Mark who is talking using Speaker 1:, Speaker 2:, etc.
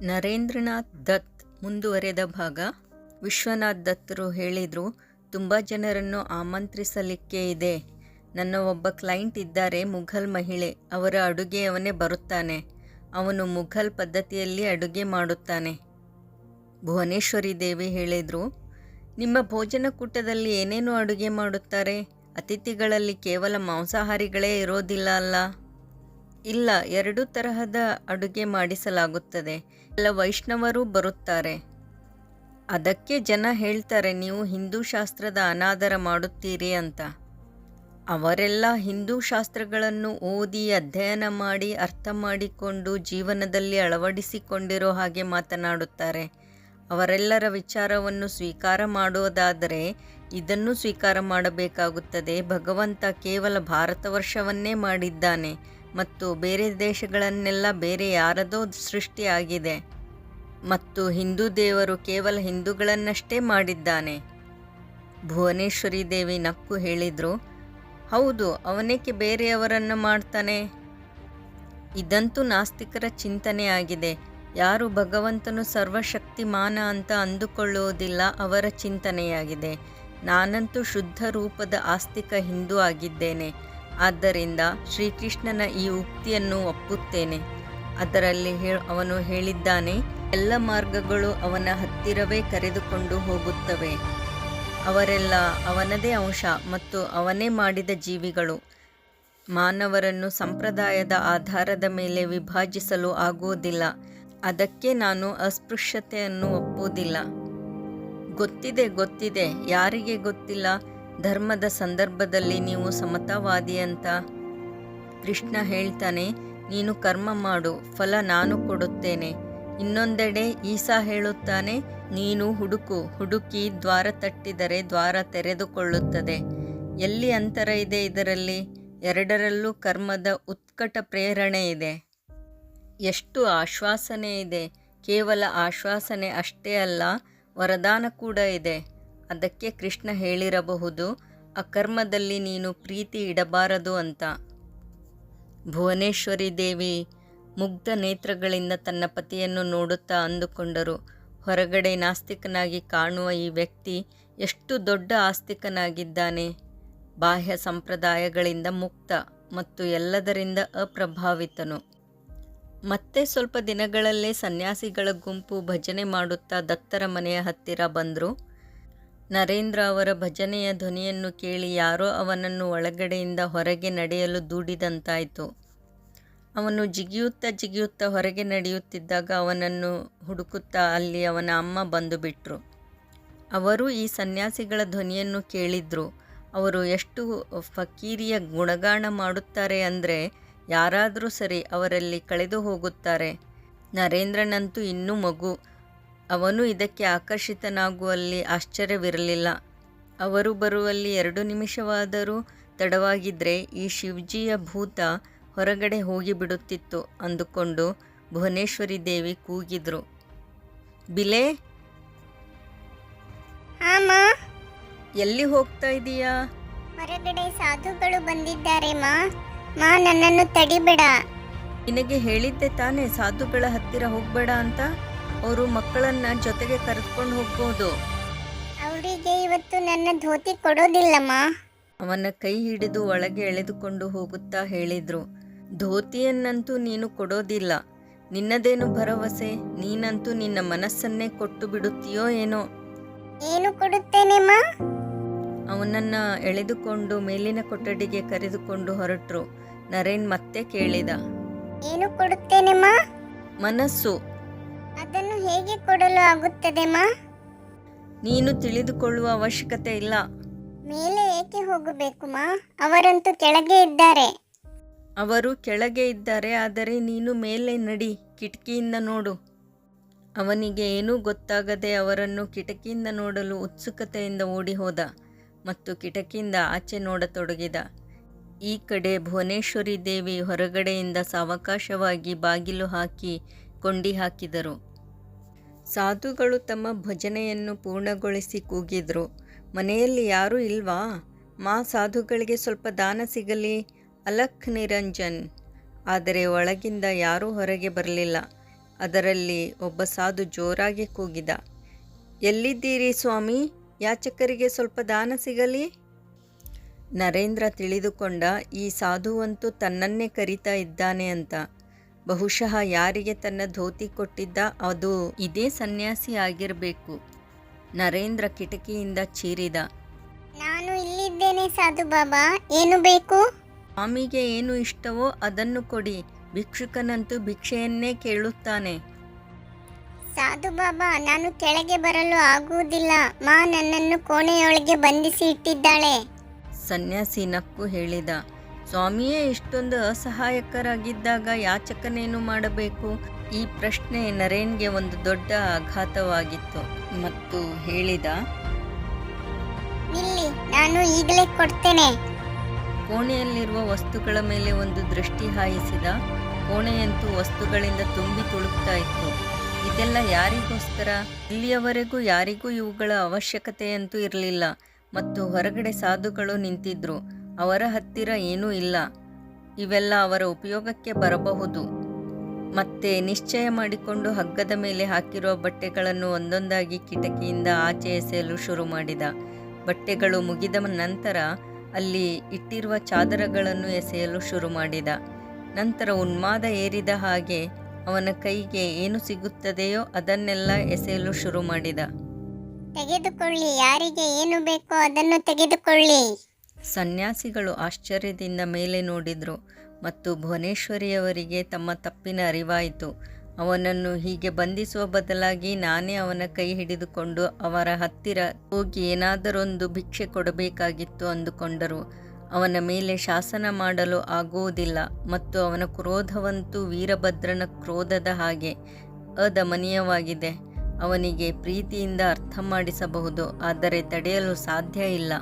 Speaker 1: ನರೇಂದ್ರನಾಥ್ ದತ್ ಮುಂದುವರೆದ ಭಾಗ. ವಿಶ್ವನಾಥ್ ದತ್ತರು ಹೇಳಿದರು, ತುಂಬ ಜನರನ್ನು ಆಮಂತ್ರಿಸಲಿಕ್ಕೆ ಇದೆ. ನನ್ನ ಒಬ್ಬ ಕ್ಲೈಂಟ್ ಇದ್ದಾರೆ, ಮುಘಲ್ ಮಹಿಳೆ. ಅವರ ಅಡುಗೆಯವನೇ ಬರುತ್ತಾನೆ. ಅವನು ಮುಘಲ್ ಪದ್ಧತಿಯಲ್ಲಿ ಅಡುಗೆ ಮಾಡುತ್ತಾನೆ. ಭುವನೇಶ್ವರಿ ದೇವಿ ಹೇಳಿದರು, ನಿಮ್ಮ ಭೋಜನ ಕೂಟದಲ್ಲಿ ಏನೇನು ಅಡುಗೆ ಮಾಡುತ್ತಾರೆ? ಅತಿಥಿಗಳಲ್ಲಿ ಕೇವಲ ಮಾಂಸಾಹಾರಿಗಳೇ ಇರೋದಿಲ್ಲ ಅಲ್ಲ? ಇಲ್ಲ, 2 ತರಹದ ಅಡುಗೆ ಮಾಡಿಸಲಾಗುತ್ತದೆ. ಎಲ್ಲ ವೈಷ್ಣವರು ಬರುತ್ತಾರೆ. ಅದಕ್ಕೆ ಜನ ಹೇಳ್ತಾರೆ, ನೀವು ಹಿಂದೂ ಶಾಸ್ತ್ರದ ಅನಾದರ ಮಾಡುತ್ತೀರಿ ಅಂತ. ಅವರೆಲ್ಲ ಹಿಂದೂ ಶಾಸ್ತ್ರಗಳನ್ನು ಓದಿ ಅಧ್ಯಯನ ಮಾಡಿ ಅರ್ಥ ಮಾಡಿಕೊಂಡು ಜೀವನದಲ್ಲಿ ಅಳವಡಿಸಿಕೊಂಡಿರೋ ಹಾಗೆ ಮಾತನಾಡುತ್ತಾರೆ. ಅವರೆಲ್ಲರ ವಿಚಾರವನ್ನು ಸ್ವೀಕಾರ ಮಾಡೋದಾದರೆ ಇದನ್ನು ಸ್ವೀಕಾರ ಮಾಡಬೇಕಾಗುತ್ತದೆ. ಭಗವಂತ ಕೇವಲ ಭಾರತವರ್ಷವನ್ನೇ ಮಾಡಿದ್ದಾನೆ ಮತ್ತು ಬೇರೆ ದೇಶಗಳನ್ನೆಲ್ಲ ಬೇರೆ ಯಾರದೋ ಸೃಷ್ಟಿಯಾಗಿದೆ ಮತ್ತು ಹಿಂದೂ ದೇವರು ಕೇವಲ ಹಿಂದೂಗಳನ್ನಷ್ಟೇ ಮಾಡಿದ್ದಾನೆ. ಭುವನೇಶ್ವರಿ ದೇವಿ ನಕ್ಕು ಹೇಳಿದರು, ಹೌದು, ಅವನೇಕೆ ಬೇರೆಯವರನ್ನು ಮಾಡ್ತಾನೆ? ಇದಂತೂ ನಾಸ್ತಿಕರ ಚಿಂತನೆ ಆಗಿದೆ. ಯಾರು ಭಗವಂತನು ಸರ್ವಶಕ್ತಿಮಾನ ಅಂತ ಅಂದುಕೊಳ್ಳುವುದಿಲ್ಲ, ಅವರ ಚಿಂತನೆಯಾಗಿದೆ. ನಾನಂತೂ ಶುದ್ಧ ರೂಪದ ಆಸ್ತಿಕ ಹಿಂದೂ ಆಗಿದ್ದೇನೆ. ಆದ್ದರಿಂದ ಶ್ರೀಕೃಷ್ಣನ ಈ ಉಕ್ತಿಯನ್ನು ಒಪ್ಪುತ್ತೇನೆ. ಅದರಲ್ಲಿ ಅವನು ಹೇಳಿದ್ದಾನೆ, ಎಲ್ಲ ಮಾರ್ಗಗಳು ಅವನ ಹತ್ತಿರವೇ ಕರೆದುಕೊಂಡು ಹೋಗುತ್ತವೆ. ಅವರೆಲ್ಲ ಅವನದೇ ಅಂಶ ಮತ್ತು ಅವನೇ ಮಾಡಿದ ಜೀವಿಗಳು. ಮಾನವರನ್ನು ಸಂಪ್ರದಾಯದ ಆಧಾರದ ಮೇಲೆ ವಿಭಜಿಸಲು ಆಗುವುದಿಲ್ಲ. ಅದಕ್ಕೆ ನಾನು ಅಸ್ಪೃಶ್ಯತೆಯನ್ನು ಒಪ್ಪುವುದಿಲ್ಲ. ಗೊತ್ತಿದೆ, ಯಾರಿಗೆ ಗೊತ್ತಿಲ್ಲ? ಧರ್ಮದ ಸಂದರ್ಭದಲ್ಲಿ ನೀವು ಸಮತಾವಾದಿ ಅಂತ. ಕೃಷ್ಣ ಹೇಳ್ತಾನೆ, ನೀನು ಕರ್ಮ ಮಾಡು, ಫಲ ನಾನು ಕೊಡುತ್ತೇನೆ. ಇನ್ನೊಂದೆಡೆ ಈಸಾ ಹೇಳುತ್ತಾನೆ, ನೀನು ಹುಡುಕಿ ದ್ವಾರ ತಟ್ಟಿದರೆ ದ್ವಾರ ತೆರೆದುಕೊಳ್ಳುತ್ತದೆ. ಎಲ್ಲಿ ಅಂತರ ಇದೆ ಇದರಲ್ಲಿ? ಎರಡರಲ್ಲೂ ಕರ್ಮದ ಉತ್ಕಟ ಪ್ರೇರಣೆ ಇದೆ. ಎಷ್ಟು ಆಶ್ವಾಸನೆ ಇದೆ! ಕೇವಲ ಆಶ್ವಾಸನೆ ಅಷ್ಟೇ ಅಲ್ಲ, ವರದಾನ ಕೂಡ ಇದೆ. ಅದಕ್ಕೆ ಕೃಷ್ಣ ಹೇಳಿರಬಹುದು, ಅಕರ್ಮದಲ್ಲಿ ನೀನು ಪ್ರೀತಿ ಇಡಬಾರದು ಅಂತ. ಭುವನೇಶ್ವರಿ ದೇವಿ ಮುಗ್ಧ ನೇತ್ರಗಳಿಂದ ತನ್ನ ಪತಿಯನ್ನು ನೋಡುತ್ತಾ ಅಂದುಕೊಂಡರು, ಹೊರಗಡೆ ನಾಸ್ತಿಕನಾಗಿ ಕಾಣುವ ಈ ವ್ಯಕ್ತಿ ಎಷ್ಟು ದೊಡ್ಡ ಆಸ್ತಿಕನಾಗಿದ್ದಾನೆ. ಬಾಹ್ಯ ಸಂಪ್ರದಾಯಗಳಿಂದ ಮುಕ್ತ ಮತ್ತು ಎಲ್ಲದರಿಂದ ಅಪ್ರಭಾವಿತನು. ಮತ್ತೆ ಸ್ವಲ್ಪ ದಿನಗಳಲ್ಲೇ ಸನ್ಯಾಸಿಗಳ ಗುಂಪು ಭಜನೆ ಮಾಡುತ್ತಾ ದತ್ತರ ಮನೆಯ ಹತ್ತಿರ ಬಂದರು. ನರೇಂದ್ರ ಅವರ ಭಜನೆಯ ಧ್ವನಿಯನ್ನು ಕೇಳಿ ಯಾರೋ ಅವನನ್ನು ಒಳಗಡೆಯಿಂದ ಹೊರಗೆ ನಡೆಯಲು ದೂಡಿದಂತಾಯಿತು. ಅವನು ಜಿಗಿಯುತ್ತಾ ಹೊರಗೆ ನಡೆಯುತ್ತಿದ್ದಾಗ ಅವನನ್ನು ಹುಡುಕುತ್ತಾ ಅಲ್ಲಿ ಅವನ ಅಮ್ಮ ಬಂದು ಬಿಟ್ರು. ಅವರು ಈ ಸನ್ಯಾಸಿಗಳ ಧ್ವನಿಯನ್ನು ಕೇಳಿದ್ರು. ಅವರು ಎಷ್ಟು ಫಕೀರಿಯ ಗುಣಗಾನ ಮಾಡುತ್ತಾರೆ ಅಂದರೆ ಯಾರಾದರೂ ಸರಿ ಅವರಲ್ಲಿ ಕಳೆದು ಹೋಗುತ್ತಾರೆ. ನರೇಂದ್ರನಂತೂ ಇನ್ನೂ ಮಗು. ಅವನು ಇದಕ್ಕೆ ಆಕರ್ಷಿತನಾಗುವಲ್ಲಿ ಆಶ್ಚರ್ಯವಿರಲಿಲ್ಲ. ಅವರು ಬರುವಲ್ಲಿ 2 ನಿಮಿಷವಾದರೂ ತಡವಾಗಿದ್ದರೆ ಈ ಶಿವಜಿಯ ಭೂತ ಹೊರಗಡೆ ಹೋಗಿಬಿಡುತ್ತಿತ್ತು ಅಂದುಕೊಂಡು ಭುವನೇಶ್ವರಿ ದೇವಿ ಕೂಗಿದ್ರು, ಬಿಲೆ, ಎಲ್ಲಿ ಹೋಗ್ತಾ ಇದೀಯಾ?
Speaker 2: ಹೊರಗಡೆ ಸಾಧುಗಳು ಬಂದಿದ್ದಾರೆ ಮಾ, ನನ್ನನ್ನು ತಡಿಬೇಡ.
Speaker 1: ನಿನಗೆ ಹೇಳಿದ್ದೆ ತಾನೇ ಸಾಧುಗಳ ಹತ್ತಿರ ಹೋಗ್ಬೇಡ ಅಂತ. ಅವರು ಮಕ್ಕಳನ್ನ ಜೊತೆಗೆ ಕರೆದುಕೊಂಡು ಹೋಗ್ಬೋದು.
Speaker 2: ಅವರಿಗೆ ಇವತ್ತು ನನ್ನ ಧೋತಿ ಕೊಡೋದಿಲ್ಲಮ್ಮ.
Speaker 1: ಅವನ ಕೈ ಹಿಡಿದು ಒಳಗೆ ಎಳೆದುಕೊಂಡು ಹೋಗುತ್ತಾ ಹೇಳಿದ್ರು, ಧೋತಿಯನ್ನಂತೂ ನೀನು ಕೊಡೋದಿಲ್ಲ. ನಿನ್ನದೇನು ಭರವಸೆ? ನೀನಂತೂ ನಿನ್ನ ಮನಸ್ಸನ್ನೇ ಕೊಟ್ಟು ಬಿಡುತ್ತೀಯೋ ಏನೋ.
Speaker 2: ಏನು ಕೊಡುತ್ತೇನೆಮ್ಮ?
Speaker 1: ಅವನನ್ನ ಎಳೆದುಕೊಂಡು ಮೇಲಿನ ಕೊಠಡಿಗೆ ಕರೆದುಕೊಂಡು ಹೊರಟ್ರು. ನರೇನ್ ಮತ್ತೆ ಕೇಳಿದ,
Speaker 2: ಏನು ಕೊಡುತ್ತೇನೆಮ್ಮ?
Speaker 1: ಮನಸ್ಸು.
Speaker 2: ಅದನ್ನು ಹೇಗೆ ಕೊಡಲು ಆಗುತ್ತದೆಮ್ಮ?
Speaker 1: ನೀನು ತಿಳಿದುಕೊಳ್ಳುವ ಅವಶ್ಯಕತೆ ಇಲ್ಲ.
Speaker 2: ಮೇಲೆ ಏಕೆ ಹೋಗಬೇಕು ಮಾ? ಅವರಂತೂ ಕೆಳಗೆ ಇದ್ದಾರೆ.
Speaker 1: ಅವರು ಕೆಳಗೆ ಇದ್ದಾರೆ, ಆದರೆ ನೀನು ಮೇಲೆ ನಡಿ, ಕಿಟಕಿಯಿಂದ ನೋಡು. ಅವನಿಗೆ ಏನೂ ಗೊತ್ತಾಗದೆ ಅವರನ್ನು ಕಿಟಕಿಯಿಂದ ನೋಡಲು ಉತ್ಸುಕತೆಯಿಂದ ಓಡಿ ಹೋದ ಮತ್ತು ಕಿಟಕಿಯಿಂದ ಆಚೆ ನೋಡತೊಡಗಿದ. ಈ ಕಡೆ ಭುವನೇಶ್ವರಿ ದೇವಿ ಹೊರಗಡೆಯಿಂದ ಸಾವಕಾಶವಾಗಿ ಬಾಗಿಲು ಹಾಕಿ ಕೊಂಡಿ ಹಾಕಿದರು. ಸಾಧುಗಳು ತಮ್ಮ ಭಜನೆಯನ್ನು ಪೂರ್ಣಗೊಳಿಸಿ ಕೂಗಿದ್ರು, ಮನೆಯಲ್ಲಿ ಯಾರೂ ಇಲ್ವಾ? ಸಾಧುಗಳಿಗೆ ಸ್ವಲ್ಪ ದಾನ ಸಿಗಲಿ. ಅಲಖ್ ನಿರಂಜನ್. ಆದರೆ ಒಳಗಿಂದ ಯಾರೂ ಹೊರಗೆ ಬರಲಿಲ್ಲ. ಅದರಲ್ಲಿ ಒಬ್ಬ ಸಾಧು ಜೋರಾಗಿ ಕೂಗಿದ, ಎಲ್ಲಿದ್ದೀರಿ ಸ್ವಾಮಿ? ಯಾಚಕರಿಗೆ ಸ್ವಲ್ಪ ದಾನ ಸಿಗಲಿ. ನರೇಂದ್ರ ತಿಳಿದುಕೊಂಡ, ಈ ಸಾಧುವಂತೂ ತನ್ನನ್ನೇ ಕರೀತಾ ಇದ್ದಾನೆ ಅಂತ. ಬಹುಶಃ ಯಾರಿಗೆ ತನ್ನ ಧೋತಿ ಕೊಟ್ಟಿದ್ದ ಅದು ಇದೇ ಸನ್ಯಾಸಿ ಆಗಿರಬೇಕು. ನರೇಂದ್ರ ಕಿಟಕಿಯಿಂದ ಚೀರಿದ,
Speaker 2: ನಾನು ಇಲ್ಲಿದ್ದೇನೆ ಸಾಧು ಬಾಬಾ, ಏನು ಬೇಕು?
Speaker 1: ಸ್ವಾಮಿಗೆ ಏನು ಇಷ್ಟವೋ ಅದನ್ನು ಕೊಡಿ. ಭಿಕ್ಷುಕನಂತೂ ಭಿಕ್ಷೆಯನ್ನೇ ಕೇಳುತ್ತಾನೆ.
Speaker 2: ಸಾಧು ಬಾಬಾ, ನಾನು ಕೆಳಗೆ ಬರಲು ಆಗುವುದಿಲ್ಲ. ಮಾ ನನ್ನನ್ನು ಕೋಣೆಯೊಳಗೆ ಬಂಧಿಸಿ ಇಟ್ಟಿದ್ದಾಳೆ.
Speaker 1: ಸನ್ಯಾಸಿ ನಕ್ಕು ಹೇಳಿದ, ಸ್ವಾಮಿಯೇ ಇಷ್ಟೊಂದು ಅಸಹಾಯಕರಾಗಿದ್ದಾಗ ಯಾಚಕನೇನು ಮಾಡಬೇಕು? ಈ ಪ್ರಶ್ನೆ ನರೇನ್ಗೆ ಒಂದು ದೊಡ್ಡ ಆಘಾತವಾಗಿತ್ತು ಮತ್ತು ಹೇಳಿದ,
Speaker 2: ನಿಲ್ಲಿ, ನಾನು ಈಗಲೇ ಕೊಡ್ತೇನೆ.
Speaker 1: ಕೋಣೆಯಲ್ಲಿರುವ ವಸ್ತುಗಳ ಮೇಲೆ ಒಂದು ದೃಷ್ಟಿ ಹಾಯಿಸಿದ. ಕೋಣೆಯಂತೂ ವಸ್ತುಗಳಿಂದ ತುಂಬಿ ತುಳುಕ್ತಾ ಇತ್ತು. ಇದೆಲ್ಲ ಯಾರಿಗೋಸ್ಕರ? ಇಲ್ಲಿಯವರೆಗೂ ಯಾರಿಗೂ ಇವುಗಳ ಅವಶ್ಯಕತೆಯಂತೂ ಇರಲಿಲ್ಲ. ಮತ್ತು ಹೊರಗಡೆ ಸಾಧುಗಳು ನಿಂತಿದ್ರು. ಅವರ ಹತ್ತಿರ ಏನೂ ಇಲ್ಲ. ಇವೆಲ್ಲ ಅವರ ಉಪಯೋಗಕ್ಕೆ ಬರಬಹುದು. ಮತ್ತೆ ನಿಶ್ಚಯ ಮಾಡಿಕೊಂಡು ಹಗ್ಗದ ಮೇಲೆ ಹಾಕಿರುವ ಬಟ್ಟೆಗಳನ್ನು ಒಂದೊಂದಾಗಿ ಕಿಟಕಿಯಿಂದ ಆಚೆ ಎಸೆಯಲು ಶುರು ಮಾಡಿದ. ಬಟ್ಟೆಗಳು ಮುಗಿದ ನಂತರ ಅಲ್ಲಿ ಇಟ್ಟಿರುವ ಚಾದರಗಳನ್ನು ಎಸೆಯಲು ಶುರು ಮಾಡಿದ. ನಂತರ ಉನ್ಮಾದ ಏರಿದ ಹಾಗೆ ಅವನ ಕೈಗೆ ಏನು ಸಿಗುತ್ತದೆಯೋ ಅದನ್ನೆಲ್ಲ ಎಸೆಯಲು ಶುರು ಮಾಡಿದ.
Speaker 2: ತೆಗೆದುಕೊಳ್ಳಿ, ಯಾರಿಗೆ ಏನು ಬೇಕೋ ಅದನ್ನು ತೆಗೆದುಕೊಳ್ಳಿ.
Speaker 1: ಸನ್ಯಾಸಿಗಳು ಆಶ್ಚರ್ಯದಿಂದ ಮೇಲೆ ನೋಡಿದರು ಮತ್ತು ಭುವನೇಶ್ವರಿಯವರಿಗೆ ತಮ್ಮ ತಪ್ಪಿನ ಅರಿವಾಯಿತು. ಅವನನ್ನು ಹೀಗೆ ಬಂಧಿಸುವ ಬದಲಾಗಿ ನಾನೇ ಅವನ ಕೈ ಹಿಡಿದುಕೊಂಡು ಅವರ ಹತ್ತಿರ ಹೋಗಿ ಏನಾದರೊಂದು ಭಿಕ್ಷೆ ಕೊಡಬೇಕಾಗಿತ್ತು ಅಂದುಕೊಂಡರು. ಅವನ ಮೇಲೆ ಶಾಸನ ಮಾಡಲು ಆಗುವುದಿಲ್ಲ ಮತ್ತು ಅವನ ಕ್ರೋಧವಂತೂ ವೀರಭದ್ರನ ಕ್ರೋಧದ ಹಾಗೆ ಅದಮನೀಯವಾಗಿದೆ. ಅವನಿಗೆ ಪ್ರೀತಿಯಿಂದ ಅರ್ಥ ಮಾಡಿಸಬಹುದು, ಆದರೆ ತಡೆಯಲು ಸಾಧ್ಯ ಇಲ್ಲ.